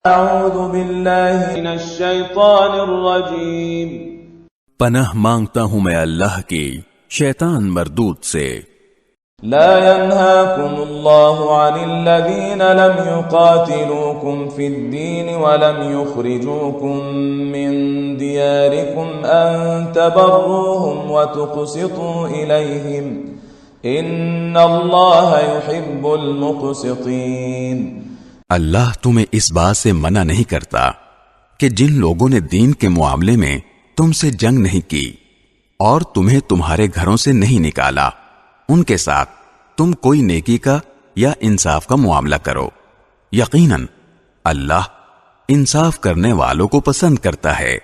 اعوذ باللہ من الشیطان الرجیم پناہ مانگتا ہوں میں اللہ کی شیطان مردود سے۔ لا ينهاكم الله عن الذين لم يقاتلوكم في الدين ولم يخرجوكم من دياركم أن تبروهم وتقسطوا إليهم إن الله يحب المقسطين۔ اللہ تمہیں اس بات سے منع نہیں کرتا کہ جن لوگوں نے دین کے معاملے میں تم سے جنگ نہیں کی اور تمہیں تمہارے گھروں سے نہیں نکالا، ان کے ساتھ تم کوئی نیکی کا یا انصاف کا معاملہ کرو، یقیناً اللہ انصاف کرنے والوں کو پسند کرتا ہے۔